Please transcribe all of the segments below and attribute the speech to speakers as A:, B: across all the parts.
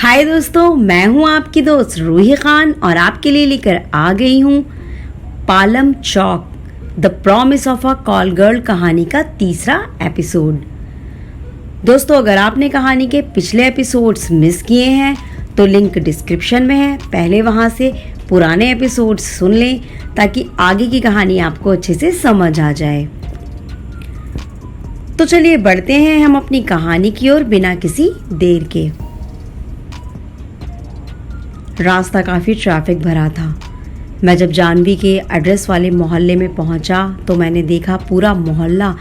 A: हाय दोस्तों, मैं हूं आपकी दोस्त रूही खान और आपके लिए लेकर आ गई हूं Palam Chowk the promise of a call girl कहानी का तीसरा एपिसोड। दोस्तों, अगर आपने कहानी के पिछले एपिसोड्स मिस किए हैं तो लिंक डिस्क्रिप्शन में है, पहले वहां से पुराने एपिसोड्स सुन लें ताकि आगे की कहानी आपको अच्छे से समझ आ जाए। तो चलिए बढ़ते हैं हम अपनी कहानी की ओर बिना किसी देर के। रास्ता काफ़ी ट्रैफिक भरा था। मैं जब जानवी के एड्रेस वाले मोहल्ले में पहुंचा तो मैंने देखा पूरा मोहल्ला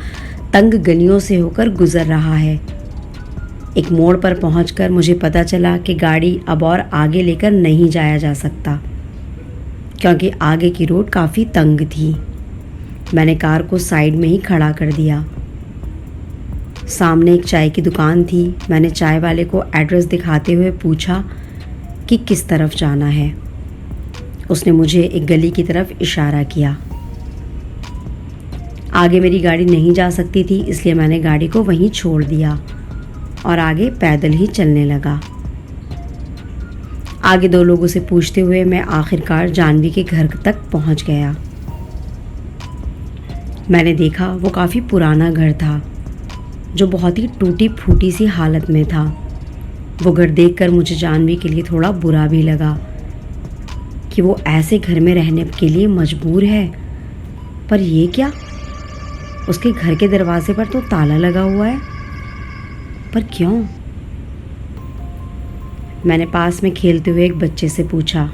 A: तंग गलियों से होकर गुजर रहा है। एक मोड़ पर पहुंचकर मुझे पता चला कि गाड़ी अब और आगे लेकर नहीं जाया जा सकता क्योंकि आगे की रोड काफ़ी तंग थी। मैंने कार को साइड में ही खड़ा कर दिया। सामने एक चाय की दुकान थी। मैंने चाय वाले को एड्रेस दिखाते हुए पूछा कि किस तरफ जाना है। उसने मुझे एक गली की तरफ इशारा किया। आगे मेरी गाड़ी नहीं जा सकती थी, इसलिए मैंने गाड़ी को वहीं छोड़ दिया और आगे पैदल ही चलने लगा। आगे दो लोगों से पूछते हुए मैं आखिरकार जानवी के घर तक पहुंच गया। मैंने देखा वो काफ़ी पुराना घर था जो बहुत ही टूटी फूटी सी हालत में था। वो घर देखकर मुझे जानवी के लिए थोड़ा बुरा भी लगा कि वो ऐसे घर में रहने के लिए मजबूर है। पर ये क्या, उसके घर के दरवाजे पर तो ताला लगा हुआ है, पर क्यों? मैंने पास में खेलते हुए एक बच्चे से पूछा,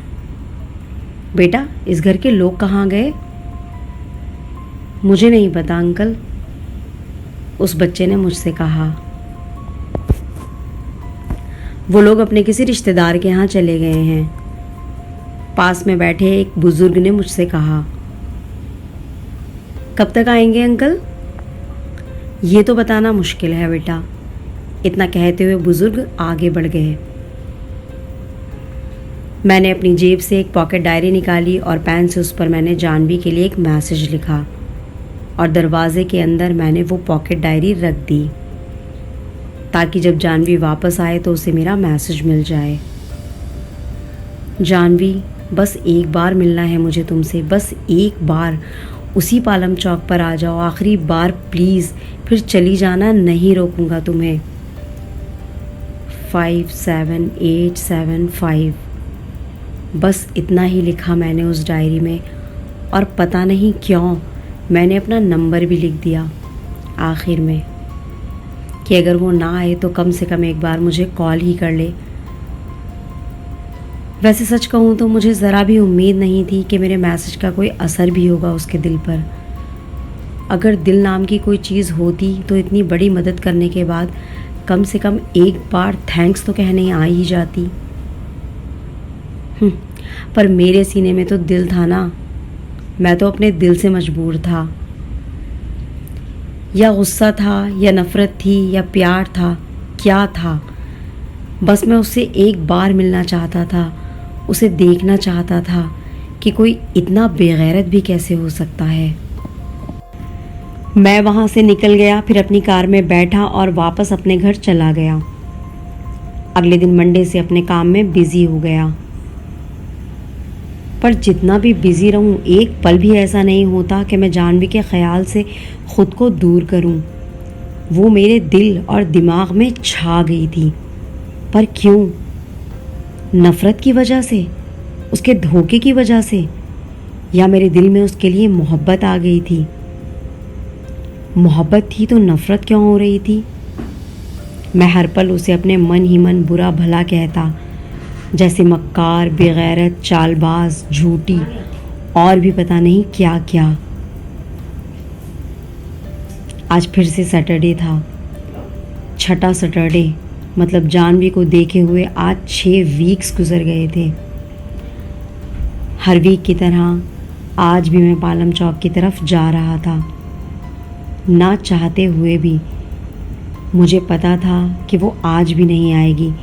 A: बेटा इस घर के लोग कहाँ गए? मुझे नहीं पता अंकल, उस बच्चे ने मुझसे कहा। वो लोग अपने किसी रिश्तेदार के यहाँ चले गए हैं। पास में बैठे एक बुजुर्ग ने मुझसे कहा, कब तक आएंगे अंकल? ये तो बताना मुश्किल है बेटा। इतना कहते हुए बुजुर्ग आगे बढ़ गए। मैंने अपनी जेब से एक पॉकेट डायरी निकाली और पेन से उस पर मैंने जानवी के लिए एक मैसेज लिखा और दरवाजे के अंदर मैंने वो पॉकेट डायरी रख दी ताकि जब जानवी वापस आए तो उसे मेरा मैसेज मिल जाए। जानवी, बस एक बार मिलना है मुझे तुमसे, बस एक बार। उसी पालम चौक पर आ जाओ, आखिरी बार प्लीज़, फिर चली जाना, नहीं रोकूंगा तुम्हें। 57875। बस इतना ही लिखा मैंने उस डायरी में और पता नहीं क्यों मैंने अपना नंबर भी लिख दिया आखिर में कि अगर वो ना आए तो कम से कम एक बार मुझे कॉल ही कर ले। वैसे सच कहूँ तो मुझे ज़रा भी उम्मीद नहीं थी कि मेरे मैसेज का कोई असर भी होगा उसके दिल पर। अगर दिल नाम की कोई चीज़ होती तो इतनी बड़ी मदद करने के बाद कम से कम एक बार थैंक्स तो कहने आ ही जाती। पर मेरे सीने में तो दिल था ना, मैं तो अपने दिल से मजबूर था। या गुस्सा था या नफ़रत थी या प्यार था, क्या था? बस मैं उससे एक बार मिलना चाहता था, उसे देखना चाहता था कि कोई इतना बेगैरत भी कैसे हो सकता है। मैं वहाँ से निकल गया, फिर अपनी कार में बैठा और वापस अपने घर चला गया। अगले दिन मंडे से अपने काम में बिज़ी हो गया। पर जितना भी बिज़ी रहूं, एक पल भी ऐसा नहीं होता कि मैं जानवी के ख़्याल से ख़ुद को दूर करूं। वो मेरे दिल और दिमाग में छा गई थी। पर क्यों? नफ़रत की वजह से, उसके धोखे की वजह से, या मेरे दिल में उसके लिए मोहब्बत आ गई थी? मोहब्बत थी तो नफ़रत क्यों हो रही थी? मैं हर पल उसे अपने मन ही मन बुरा भला कहता, जैसे मक्कार, बेगैरत, चालबाज, झूठी और भी पता नहीं क्या क्या। आज फिर से सैटरडे था, छठा सैटरडे, मतलब जानवी को देखे हुए आज 6 वीक्स गुजर गए थे। हर वीक की तरह आज भी मैं पालम चौक की तरफ जा रहा था। ना चाहते हुए भी मुझे पता था कि वो आज भी नहीं आएगी,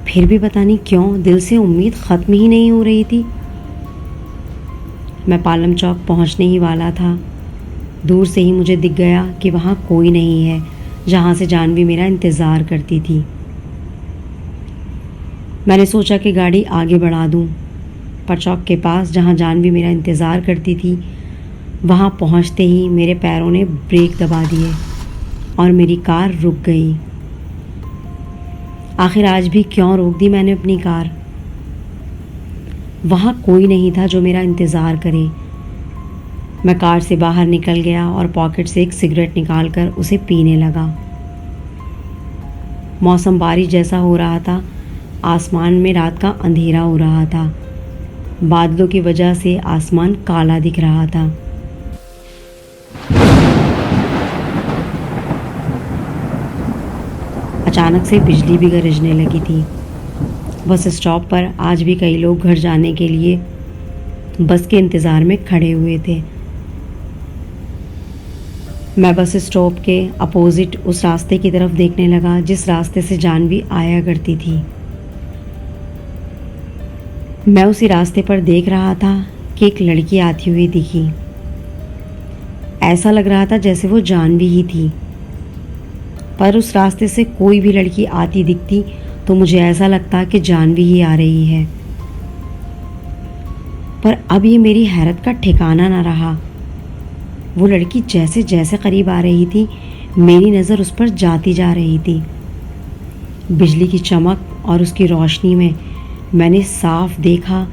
A: फिर भी पता नहीं क्यों दिल से उम्मीद ख़त्म ही नहीं हो रही थी। मैं पालम चौक पहुंचने ही वाला था। दूर से ही मुझे दिख गया कि वहाँ कोई नहीं है जहाँ से जानवी मेरा इंतज़ार करती थी। मैंने सोचा कि गाड़ी आगे बढ़ा दूं, पर चौक के पास जहां जानवी मेरा इंतज़ार करती थी वहां पहुंचते ही मेरे पैरों ने ब्रेक दबा दिए और मेरी कार रुक गई। आखिर आज भी क्यों रोक दी मैंने अपनी कार? वहाँ कोई नहीं था जो मेरा इंतज़ार करे। मैं कार से बाहर निकल गया और पॉकेट से एक सिगरेट निकालकर उसे पीने लगा। मौसम बारिश जैसा हो रहा था, आसमान में रात का अंधेरा हो रहा था, बादलों की वजह से आसमान काला दिख रहा था। अचानक से बिजली भी गरजने लगी थी। बस स्टॉप पर आज भी कई लोग घर जाने के लिए बस के इंतज़ार में खड़े हुए थे। मैं बस स्टॉप के अपोजिट उस रास्ते की तरफ देखने लगा जिस रास्ते से जानवी आया करती थी। मैं उसी रास्ते पर देख रहा था कि एक लड़की आती हुई दिखी। ऐसा लग रहा था जैसे वो जानवी ही थी, पर उस रास्ते से कोई भी लड़की आती दिखती तो मुझे ऐसा लगता कि जानवी ही आ रही है। पर अब ये मेरी हैरत का ठिकाना न रहा। वो लड़की जैसे जैसे करीब आ रही थी, मेरी नज़र उस पर जाती जा रही थी। बिजली की चमक और उसकी रोशनी में मैंने साफ देखा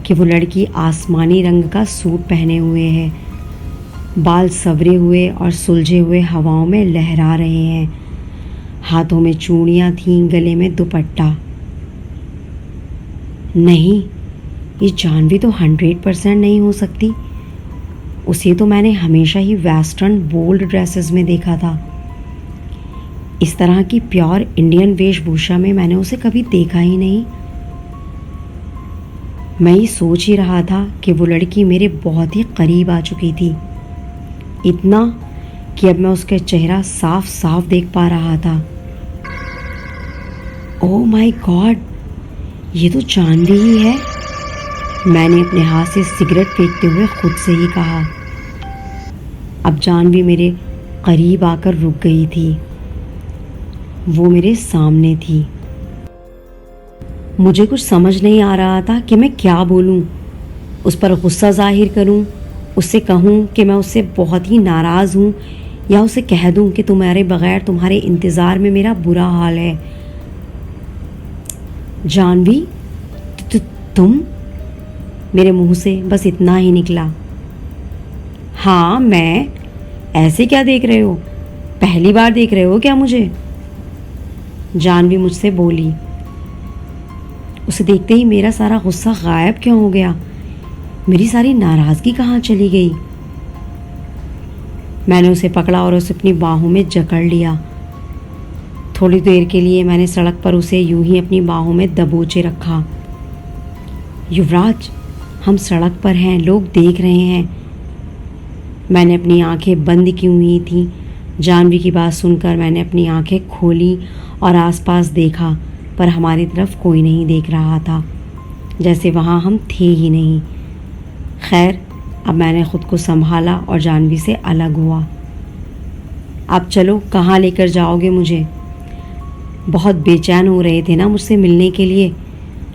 A: कि वो लड़की आसमानी रंग का सूट पहने हुए है, बाल संवरे हुए और सुलझे हुए हवाओं में लहरा रहे हैं। हाथों में चूड़ियाँ थीं, गले में दुपट्टा। नहीं, ये जानवी तो 100% नहीं हो सकती। उसे तो मैंने हमेशा ही वेस्टर्न बोल्ड ड्रेसेस में देखा था। इस तरह की प्योर इंडियन वेशभूषा में मैंने उसे कभी देखा ही नहीं। मैं ये सोच ही रहा था कि वो लड़की मेरे बहुत ही करीब आ चुकी थी, इतना कि अब मैं उसका चेहरा साफ साफ देख पा रहा था। ओह माय गॉड, ये तो जानवी ही है, मैंने अपने हाथ से सिगरेट फेंकते हुए खुद से ही कहा। अब जानवी मेरे करीब आकर रुक गई थी। वो मेरे सामने थी। मुझे कुछ समझ नहीं आ रहा था कि मैं क्या बोलूं, उस पर गुस्सा जाहिर करूं, उससे कहूं कि मैं उससे बहुत ही नाराज़ हूं, या उसे कह दूं कि तुम्हारे बगैर तुम्हारे इंतज़ार में मेरा बुरा हाल है। जानवी, तुम? मेरे मुंह से बस इतना ही निकला। हाँ मैं। ऐसे क्या देख रहे हो? पहली बार देख रहे हो क्या मुझे? जानवी मुझसे बोली। उसे देखते ही मेरा सारा गुस्सा गायब क्यों हो गया? मेरी सारी नाराज़गी कहाँ चली गई? मैंने उसे पकड़ा और उसे अपनी बाहों में जकड़ लिया। थोड़ी देर के लिए मैंने सड़क पर उसे यूं ही अपनी बाहों में दबोचे रखा। युवराज, हम सड़क पर हैं, लोग देख रहे हैं। मैंने अपनी आंखें बंद की हुई थीं। जानवी की बात सुनकर मैंने अपनी आंखें खोली और आसपास देखा, पर हमारी तरफ कोई नहीं देख रहा था, जैसे वहाँ हम थे ही नहीं। खैर, अब मैंने खुद को संभाला और जानवी से अलग हुआ। अब चलो, कहाँ लेकर जाओगे मुझे? बहुत बेचैन हो रहे थे ना मुझसे मिलने के लिए,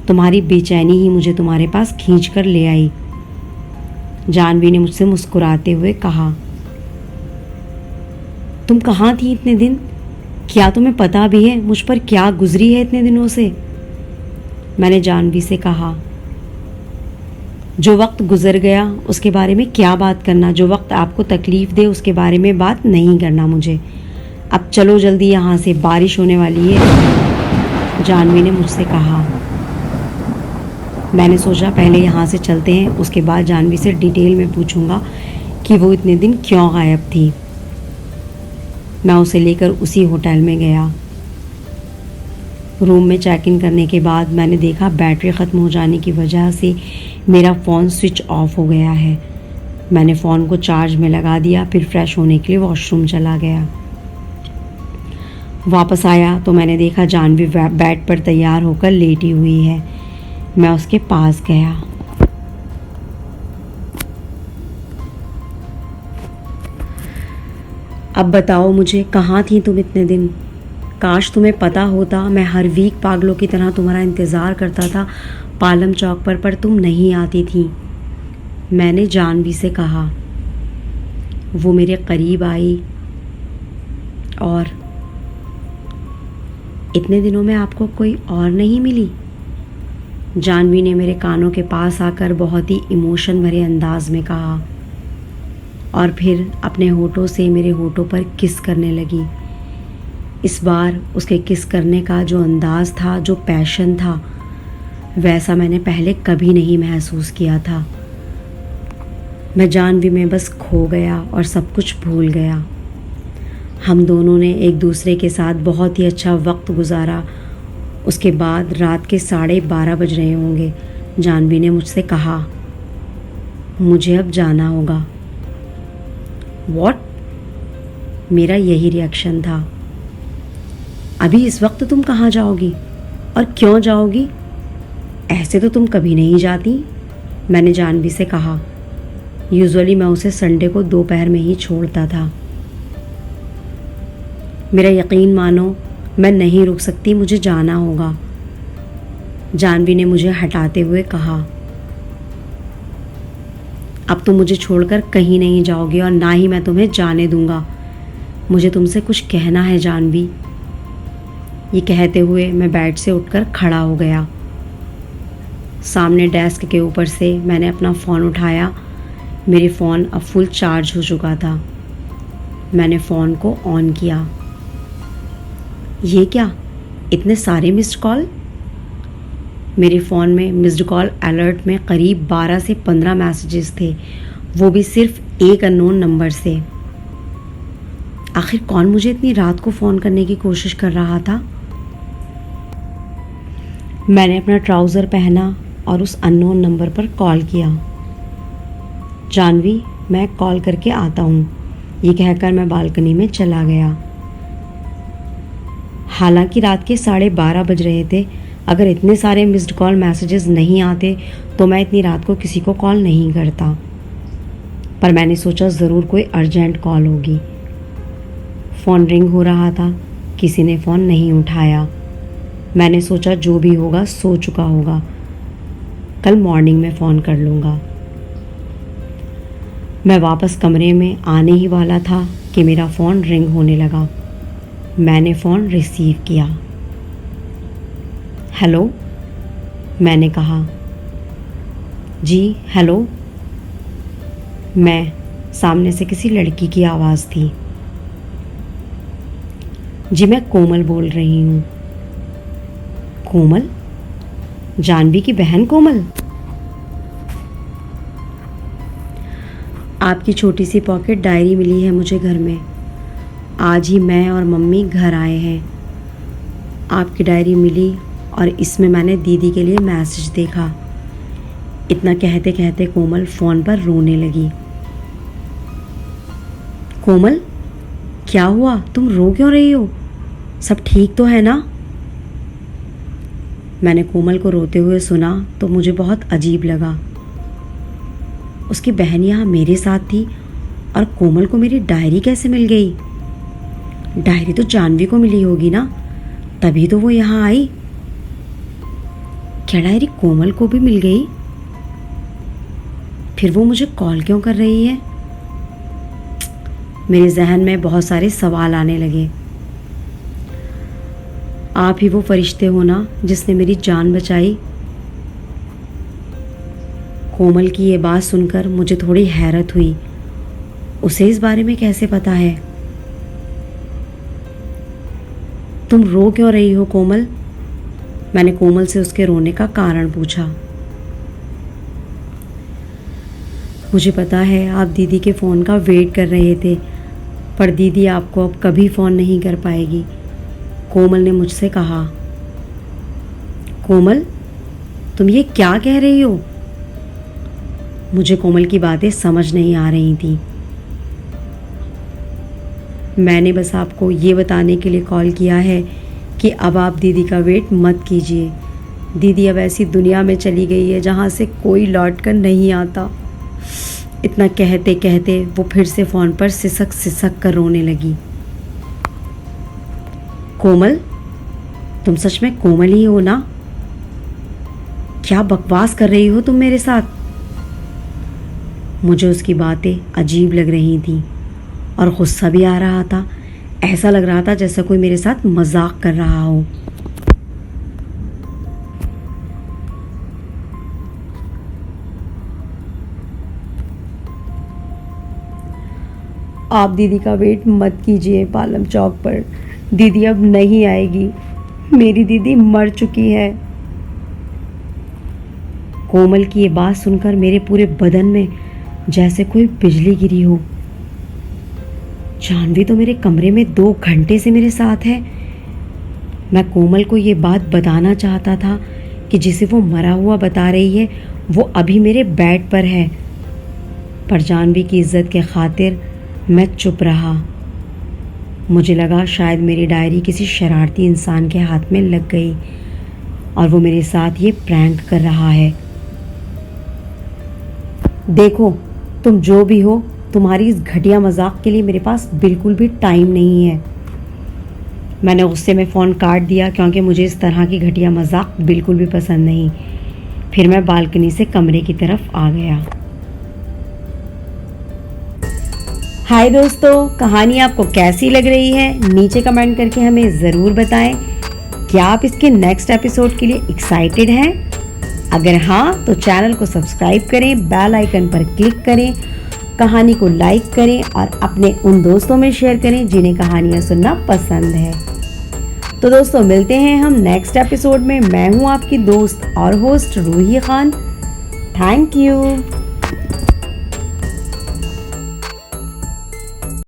A: तुम्हारी बेचैनी ही मुझे तुम्हारे पास खींच कर ले आई। जानवी ने मुझसे मुस्कुराते हुए कहा। तुम कहाँ थी इतने दिन? क्या तुम्हें पता भी है मुझ पर क्या गुजरी है इतने दिनों से? मैंने जानवी से कहा। जो वक्त गुजर गया उसके बारे में क्या बात करना, जो वक्त आपको तकलीफ दे उसके बारे में बात नहीं करना मुझे। अब चलो जल्दी यहाँ से, बारिश होने वाली है, जानवी ने मुझसे कहा। मैंने सोचा पहले यहाँ से चलते हैं, उसके बाद जानवी से डिटेल में पूछूंगा कि वो इतने दिन क्यों गायब थी। मैं उसे लेकर उसी होटल में गया। रूम में चेक इन करने के बाद मैंने देखा बैटरी ख़त्म हो जाने की वजह से मेरा फ़ोन स्विच ऑफ हो गया है। मैंने फ़ोन को चार्ज में लगा दिया, फिर फ्रेश होने के लिए वॉशरूम चला गया। वापस आया तो मैंने देखा जानवी बेड पर तैयार होकर लेटी हुई है। मैं उसके पास गया। अब बताओ मुझे, कहाँ थी तुम इतने दिन? काश तुम्हें पता होता, मैं हर वीक पागलों की तरह तुम्हारा इंतज़ार करता था पालम चौक पर तुम नहीं आती थी। मैंने जानवी से कहा। वो मेरे करीब आई और इतने दिनों में आपको कोई और नहीं मिली? जानवी ने मेरे कानों के पास आकर बहुत ही इमोशन भरे अंदाज में कहा और फिर अपने होठों से मेरे होठों पर किस करने लगी। इस बार उसके किस करने का जो अंदाज था, जो पैशन था, वैसा मैंने पहले कभी नहीं महसूस किया था। मैं जानवी में बस खो गया और सब कुछ भूल गया। हम दोनों ने एक दूसरे के साथ बहुत ही अच्छा वक्त गुजारा। उसके बाद रात के 12:30 बज रहे होंगे। जानवी ने मुझसे कहा, मुझे अब जाना होगा। व्हाट? मेरा यही रिएक्शन था। अभी इस वक्त तुम कहाँ जाओगी और क्यों जाओगी? ऐसे तो तुम कभी नहीं जाती, मैंने जानवी से कहा। यूजुअली मैं उसे संडे को दोपहर में ही छोड़ता था। मेरा यकीन मानो, मैं नहीं रुक सकती, मुझे जाना होगा, जानवी ने मुझे हटाते हुए कहा। अब तुम मुझे छोड़कर कहीं नहीं जाओगी और ना ही मैं तुम्हें जाने दूंगा। मुझे तुमसे कुछ कहना है जानवी। ये कहते हुए मैं बेड से उठकर खड़ा हो गया। सामने डेस्क के ऊपर से मैंने अपना फ़ोन उठाया। मेरे फ़ोन अब फुल चार्ज हो चुका था। मैंने फ़ोन को ऑन किया। ये क्या, इतने सारे मिस्ड कॉल? मेरे फ़ोन में मिस्ड कॉल अलर्ट में करीब 12 से 15 मैसेजेस थे, वो भी सिर्फ एक अननोन नंबर से। आखिर कौन मुझे इतनी रात को फ़ोन करने की कोशिश कर रहा था? मैंने अपना ट्राउज़र पहना और उस अननोन नंबर पर कॉल किया। जानवी, मैं कॉल करके आता हूँ, ये कहकर मैं बालकनी में चला गया। हालांकि रात के 12:30 बज रहे थे। अगर इतने सारे मिस्ड कॉल मैसेजेस नहीं आते तो मैं इतनी रात को किसी को कॉल नहीं करता, पर मैंने सोचा ज़रूर कोई अर्जेंट कॉल होगी। फ़ोन रिंग हो रहा था, किसी ने फ़ोन नहीं उठाया। मैंने सोचा जो भी होगा सो चुका होगा, कल मॉर्निंग में फ़ोन कर लूँगा। मैं वापस कमरे में आने ही वाला था कि मेरा फ़ोन रिंग होने लगा। मैंने फ़ोन रिसीव किया। हेलो, मैंने कहा। जी हेलो। मैं सामने से किसी लड़की की आवाज़ थी। जी मैं कोमल बोल रही हूँ। कोमल? जानवी की बहन कोमल? आपकी छोटी सी पॉकेट डायरी मिली है मुझे घर में। आज ही मैं और मम्मी घर आए हैं। आपकी डायरी मिली और इसमें मैंने दीदी के लिए मैसेज देखा। इतना कहते कहते कोमल फ़ोन पर रोने लगी। कोमल, क्या हुआ? तुम रो क्यों रही हो? सब ठीक तो है ना? मैंने कोमल को रोते हुए सुना तो मुझे बहुत अजीब लगा। उसकी बहन यहाँ मेरे साथ थी और कोमल को मेरी डायरी कैसे मिल गई? डायरी तो जानवी को मिली होगी ना, तभी तो वो यहाँ आई। क्या डायरी कोमल को भी मिल गई? फिर वो मुझे कॉल क्यों कर रही है? मेरे जहन में बहुत सारे सवाल आने लगे। आप ही वो फरिश्ते हो ना जिसने मेरी जान बचाई? कोमल की ये बात सुनकर मुझे थोड़ी हैरत हुई। उसे इस बारे में कैसे पता है? तुम रो क्यों रही हो कोमल? मैंने कोमल से उसके रोने का कारण पूछा। मुझे पता है आप दीदी के फ़ोन का वेट कर रहे थे, पर दीदी आपको अब कभी फ़ोन नहीं कर पाएगी, कोमल ने मुझसे कहा। कोमल, तुम ये क्या कह रही हो? मुझे कोमल की बातें समझ नहीं आ रही थी। मैंने बस आपको ये बताने के लिए कॉल किया है कि अब आप दीदी का वेट मत कीजिए। दीदी अब ऐसी दुनिया में चली गई है जहाँ से कोई लौट कर नहीं आता। इतना कहते कहते वो फिर से फ़ोन पर सिसक सिसक कर रोने लगी। कोमल, तुम सच में कोमल ही हो ना? क्या बकवास कर रही हो तुम मेरे साथ? मुझे उसकी बातें अजीब लग रही थी और गुस्सा भी आ रहा था। ऐसा लग रहा था जैसा कोई मेरे साथ मजाक कर रहा हो। आप दीदी का वेट मत कीजिए पालम चौक पर। दीदी अब नहीं आएगी। मेरी दीदी मर चुकी है। कोमल की ये बात सुनकर मेरे पूरे बदन में जैसे कोई बिजली गिरी हो। जानवी तो मेरे कमरे में 2 घंटे से मेरे साथ है। मैं कोमल को ये बात बताना चाहता था कि जिसे वो मरा हुआ बता रही है वो अभी मेरे बेड पर है, पर जानवी की इज्जत के खातिर मैं चुप रहा। मुझे लगा शायद मेरी डायरी किसी शरारती इंसान के हाथ में लग गई और वो मेरे साथ ये प्रैंक कर रहा है। देखो, तुम जो भी हो, तुम्हारी इस घटिया मजाक के लिए मेरे पास बिल्कुल भी टाइम नहीं है। मैंने गुस्से में फ़ोन काट दिया क्योंकि मुझे इस तरह की घटिया मजाक बिल्कुल भी पसंद नहीं। फिर मैं बालकनी से कमरे की तरफ आ गया। हाय दोस्तों, कहानी आपको कैसी लग रही है नीचे कमेंट करके हमें ज़रूर बताएं। क्या आप इसके नेक्स्ट एपिसोड के लिए एक्साइटेड हैं? अगर हाँ तो चैनल को सब्सक्राइब करें, बेल आइकन पर क्लिक करें, कहानी को लाइक करें और अपने उन दोस्तों में शेयर करें जिन्हें कहानियाँ सुनना पसंद है। तो दोस्तों, मिलते हैं हम नेक्स्ट एपिसोड में। मैं हूँ आपकी दोस्त और host Ruhi Khan. Thank you.